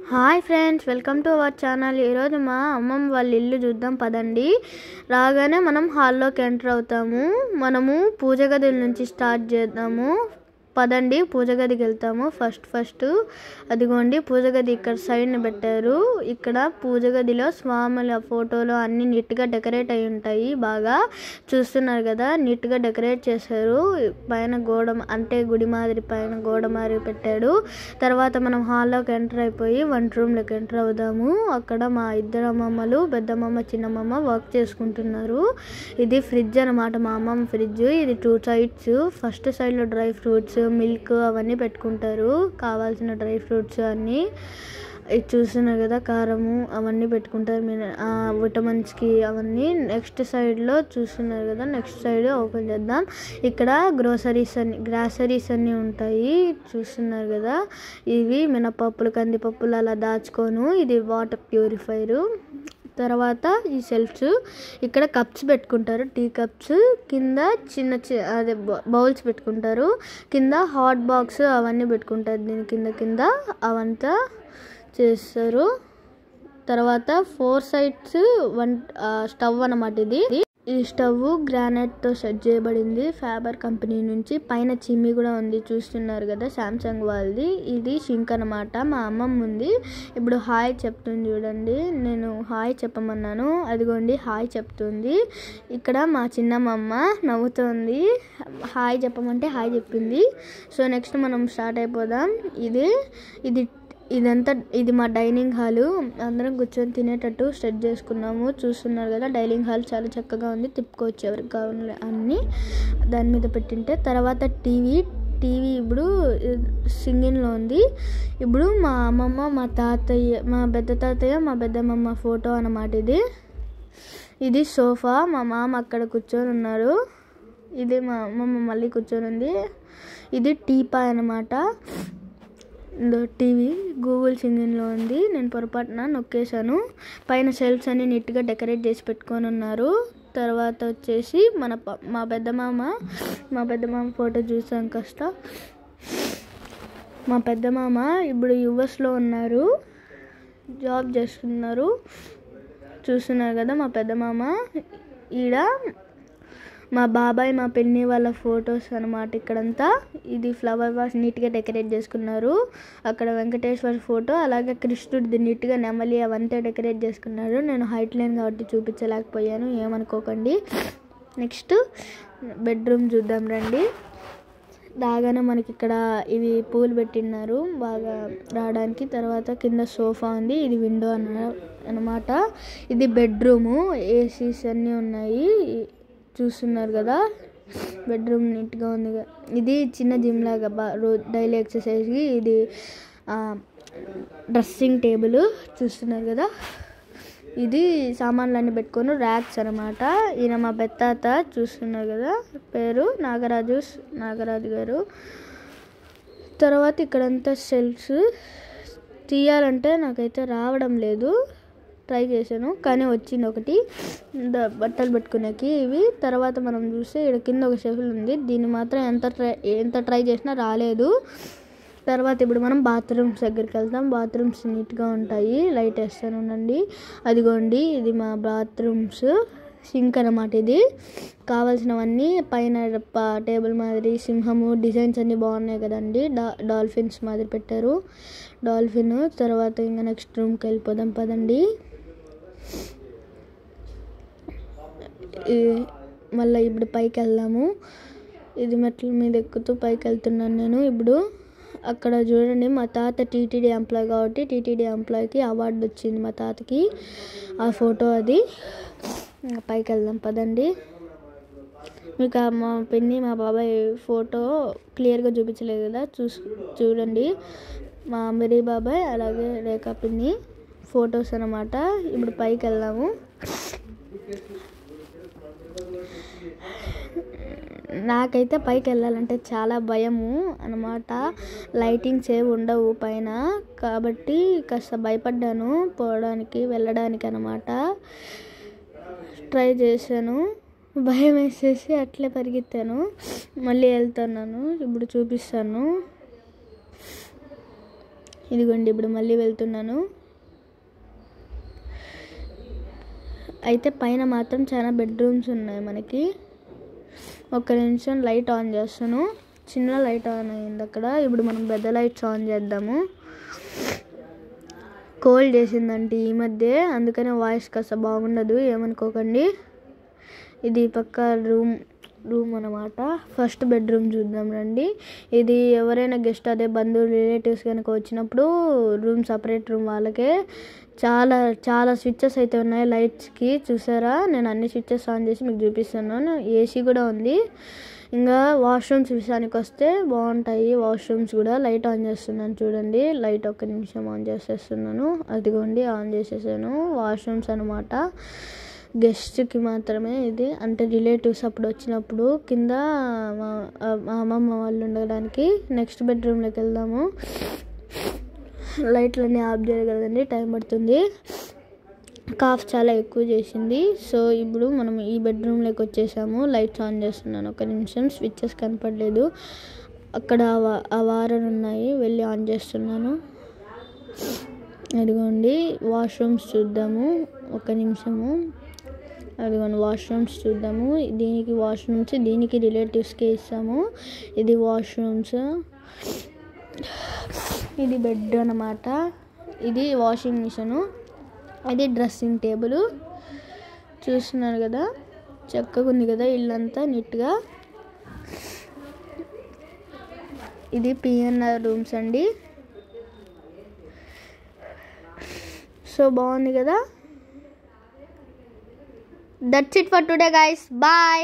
Hi friends, welcome to our channel. ఈరోజు మా అమ్మమ్మ వాళ్ళ ఇల్లు చూద్దాం పదండి. రాగానే మనం హాల్లోకి ఎంటర్ అవుతాము. మనము పూజ గది నుంచి స్టార్ట్ చేద్దాము. పదండి, పూజ గదికి వెళ్తాము. ఫస్ట్ అదిగోండి పూజ గది ఇక్కడ సైడ్ని పెట్టారు. ఇక్కడ పూజ గదిలో స్వాముల ఫోటోలు అన్నీ నీట్గా డెకరేట్ అయి ఉంటాయి. బాగా చూస్తున్నారు కదా, నీట్గా డెకరేట్ చేశారు. పైన గోడ అంటే గుడి మాదిరి పైన గోడ మాదిరి పెట్టాడు. తర్వాత మనం హాల్లోకి ఎంటర్ అయిపోయి వంట రూమ్లోకి ఎంటర్ అవుదాము. అక్కడ మా ఇద్దరు అమ్మమ్మలు, పెద్దమ్మమ్మ చిన్నమ్మమ్మ వర్క్ చేసుకుంటున్నారు. ఇది ఫ్రిడ్జ్ అనమాట, మా అమ్మమ్మ ఫ్రిడ్జ్. ఇది 2 సైడ్స్. ఫస్ట్ సైడ్లో డ్రై ఫ్రూట్స్, మిల్క్ అవన్నీ పెట్టుకుంటారు, కావాల్సిన డ్రై ఫ్రూట్స్ అన్నీ. ఇది చూస్తున్నారు కదా, కారము అవన్నీ పెట్టుకుంటారు విటమిన్స్కి అవన్నీ. నెక్స్ట్ సైడ్లో చూస్తున్నారు కదా, నెక్స్ట్ సైడ్ ఓపెన్ చేద్దాం. ఇక్కడ గ్రాసరీస్ అన్నీ ఉంటాయి. చూస్తున్నారు కదా, ఇవి మినపప్పులు, కందిపప్పులు అలా దాచుకోను. ఇది వాటర్ ప్యూరిఫైరు. తర్వాత ఈ షెల్ఫ్స్, ఇక్కడ కప్స్ పెట్టుకుంటారు, టీ కప్స్. కింద చిన్న అదే బౌల్స్ పెట్టుకుంటారు. కింద హాట్ బాక్స్ అవన్నీ పెట్టుకుంటారు. దీని కింద అవంతా చేస్తారు. తర్వాత 4 సైడ్స్ స్టవ్ అన్నమాట. ఇది ఈ స్టవ్ గ్రానైట్తో సెట్ చేయబడింది, ఫ్యాబర్ కంపెనీ నుంచి. పైన చిమ్మి కూడా ఉంది, చూస్తున్నారు కదా, శాంసంగ్ వాళ్ళది. ఇది షింక్ అనమాట. మా అమ్మమ్మ ఉంది, ఇప్పుడు హాయ్ చెప్తుంది చూడండి. నేను హాయ్ చెప్పమన్నాను, అదిగోండి హాయ్ చెప్తుంది. ఇక్కడ మా చిన్నమ్మమ్మ నవ్వుతుంది, హాయ్ చెప్పమంటే హాయ్ చెప్పింది. సో నెక్స్ట్ మనం స్టార్ట్ అయిపోదాం. ఇది మా డైనింగ్ హాలు. అందరం కూర్చొని తినేటట్టు సెట్ చేసుకున్నాము. చూస్తున్నారు కదా, డైనింగ్ హాల్ చాలా చక్కగా ఉంది. తిప్పుకోవచ్చు ఎవరికి కావాలి అన్నీ దాని మీద పెట్టింటే. తర్వాత టీవీ ఇప్పుడు సింగిన్లో ఉంది. ఇప్పుడు మా అమ్మమ్మ, మా తాతయ్య, మా పెద్ద తాతయ్య, మా పెద్దమ్మమ్మ ఫోటో అన్నమాట. ఇది సోఫా. మా మామ అక్కడ కూర్చొని ఉన్నారు. ఇది మా అమ్మమ్మ మళ్ళీ కూర్చొని ఉంది. ఇది టీపాయ్ అన్నమాట. టీవీ గూగుల్ సింగిన్లో ఉంది, నేను పొరపాటున నొక్కేశాను. పైన షెల్ఫ్స్ అన్ని నీట్గా డెకరేట్ చేసి పెట్టుకొని ఉన్నారు. తర్వాత వచ్చేసి మా పెద్దమామ ఫోటో చూసాం కాస్త. మా పెద్దమామ ఇప్పుడు యుఎస్లో ఉన్నారు, జాబ్ చేస్తున్నారు. చూస్తున్నారు కదా మా పెద్దమామ. ఈడ మా బాబాయ్, మా పిన్ని వాళ్ళ ఫొటోస్ అనమాట ఇక్కడంతా. ఇది ఫ్లవర్ వాస్ నీట్గా డెకరేట్ చేసుకున్నారు. అక్కడ వెంకటేశ్వర ఫోటో, అలాగే కృష్ణుడిది నీట్గా నెమలి అవంతా డెకరేట్ చేసుకున్నారు. నేను హైట్ లేను కాబట్టి చూపించలేకపోయాను, ఏమనుకోకండి. నెక్స్ట్ బెడ్రూమ్ చూద్దాం రండి. దాగానే మనకి ఇక్కడ ఇవి పూలు పెట్టిన్నారు బాగా రావడానికి. తర్వాత కింద సోఫా ఉంది, ఇది విండో అన్నమాట. ఇది బెడ్రూము, ఏసీస్ అన్నీ ఉన్నాయి. చూస్తున్నారు కదా, బెడ్రూమ్ నీట్గా ఉంది. ఇది చిన్న జిమ్ లాగా డైలీ ఎక్సర్సైజ్కి. ఇది డ్రెస్సింగ్ టేబుల్. చూస్తున్నారు కదా, ఇది సామాన్లన్నీ పెట్టుకొని ర్యాక్స్ అనమాట. ఈయన మా పెద్దాత, చూస్తున్నారు కదా, పేరు నాగరాజు గారు. తర్వాత ఇక్కడంతా షెల్ఫ్స్. తీయాలంటే నాకైతే రావడం లేదు, ట్రై చేశాను కానీ వచ్చింది ఒకటి, బట్టలు పెట్టుకునేకి ఇవి. తర్వాత మనం చూస్తే ఇక్కడ కింద ఒక షెల్ఫ్ ఉంది, దీన్ని మాత్రం ఎంత ట్రై చేసినా రాలేదు. తర్వాత ఇప్పుడు మనం బాత్రూమ్స్ దగ్గరికి వెళ్తాం. బాత్రూమ్స్ నీట్గా ఉంటాయి, లైట్ వేస్తాను ఉండండి. అదిగోండి, ఇది మా బాత్రూమ్స్ సింక్ అన్నమాట. ఇది కావాల్సినవన్నీ పైన టేబుల్ మాదిరి సింహము డిజైన్స్ అన్నీ బాగున్నాయి కదండి. డాల్ఫిన్స్ మాదిరి పెట్టారు, డాల్ఫిన్. తర్వాత ఇంకా నెక్స్ట్ రూమ్కి వెళ్ళిపోదాం పదండి. మళ్ళీ ఇప్పుడు పైకి వెళ్దాము. ఇది మెట్ల మీద ఎక్కుతూ పైకి వెళ్తున్నాను నేను ఇప్పుడు. అక్కడ చూడండి, మా తాత టీటీడీ ఎంప్లాయ్ కాబట్టి టీటీడీ ఎంప్లాయ్కి అవార్డు వచ్చింది మా తాతకి, ఆ ఫోటో అది. పైకి వెళ్దాం పదండి. మీకు మా పిన్ని, మా బాబాయ్ ఫోటో క్లియర్గా చూపించలేదు కదా, చూడండి. మా అమ్మరి బాబాయ్ అలాగే రేఖా పిన్ని ఫొటోస్ అన్నమాట. ఇప్పుడు పైకి వెళ్దాము. నాకైతే పైకి వెళ్ళాలంటే చాలా భయము అన్నమాట. లైటింగ్స్ ఏవి ఉండవు పైన, కాబట్టి కాస్త భయపడ్డాను వెళ్ళడానికి అన్నమాట. ట్రై చేశాను, భయం వేసేసి అట్లే పరిగెత్తాను. మళ్ళీ వెళ్తున్నాను, ఇప్పుడు చూపిస్తాను. ఇదిగోండి ఇప్పుడు మళ్ళీ వెళ్తున్నాను. అయితే పైన మాత్రం చాలా బెడ్రూమ్స్ ఉన్నాయి మనకి. ఒక్క నిమిషం లైట్ ఆన్ చేస్తాను. చిన్న లైట్ ఆన్ అయింది అక్కడ. ఇప్పుడు మనం పెద్ద లైట్స్ ఆన్ చేద్దాము. కోల్డ్ చేసిందంటే ఈ మధ్య, అందుకనే వాయిస్ కాస్త బాగుండదు, ఏమనుకోకండి. ఇది పక్క రూమ్ అన్నమాట. ఫస్ట్ బెడ్రూమ్ చూద్దాం రండి. ఇది ఎవరైనా గెస్ట్, అదే బంధువులు, రిలేటివ్స్ కనుక వచ్చినప్పుడు సపరేట్ రూమ్ వాళ్ళకే. చాలా చాలా స్విచ్చెస్ అయితే ఉన్నాయి లైట్స్కి, చూసారా? నేను అన్ని స్విచ్చెస్ ఆన్ చేసి మీకు చూపిస్తున్నాను. ఏసీ కూడా ఉంది. ఇంకా వాష్రూమ్స్ విషయానికి వస్తే బాగుంటాయి వాష్రూమ్స్ కూడా. లైట్ ఆన్ చేస్తున్నాను చూడండి. లైట్ ఒక్క నిమిషం ఆన్ చేసేస్తున్నాను. అదిగోండి ఆన్ చేసేసాను. వాష్రూమ్స్ అనమాట, గెస్ట్కి మాత్రమే ఇది. అంటే రిలేటివ్స్ అప్పుడు వచ్చినప్పుడు కింద మా అమ్మమ్మ వాళ్ళు ఉండడానికి. నెక్స్ట్ బెడ్రూమ్లోకి వెళ్దాము. లైట్లన్నీ ఆఫ్ చేయగలదండి, టైం పడుతుంది. కాఫ్ చాలా ఎక్కువ చేసింది. సో ఇప్పుడు మనం ఈ బెడ్రూమ్లోకి వచ్చేసాము. లైట్స్ ఆన్ చేస్తున్నాను ఒక నిమిషం. స్విచ్చెస్ కనపడలేదు, అక్కడ ఆ వారలు ఉన్నాయి, వెళ్ళి ఆన్ చేస్తున్నాను. అదిగోండి వాష్రూమ్స్ చూద్దాము ఒక నిమిషము. అదిగోండి వాష్రూమ్స్ చూద్దాము. దీనికి వాష్రూమ్స్, దీనికి రిలేటివ్స్కి ఇస్తాము. ఇది వాష్రూమ్స్, ఇది బెడ్ అన్నమాట. ఇది వాషింగ్ మిషను, అది డ్రెస్సింగ్ టేబుల్. చూస్తున్నారు కదా, చక్కగా ఉంది కదా ఇల్లంతా నీట్గా. ఇది పిఎన్ఆర్ రూమ్స్ అండి. సో బాగుంది కదా. That's it for today guys. Bye.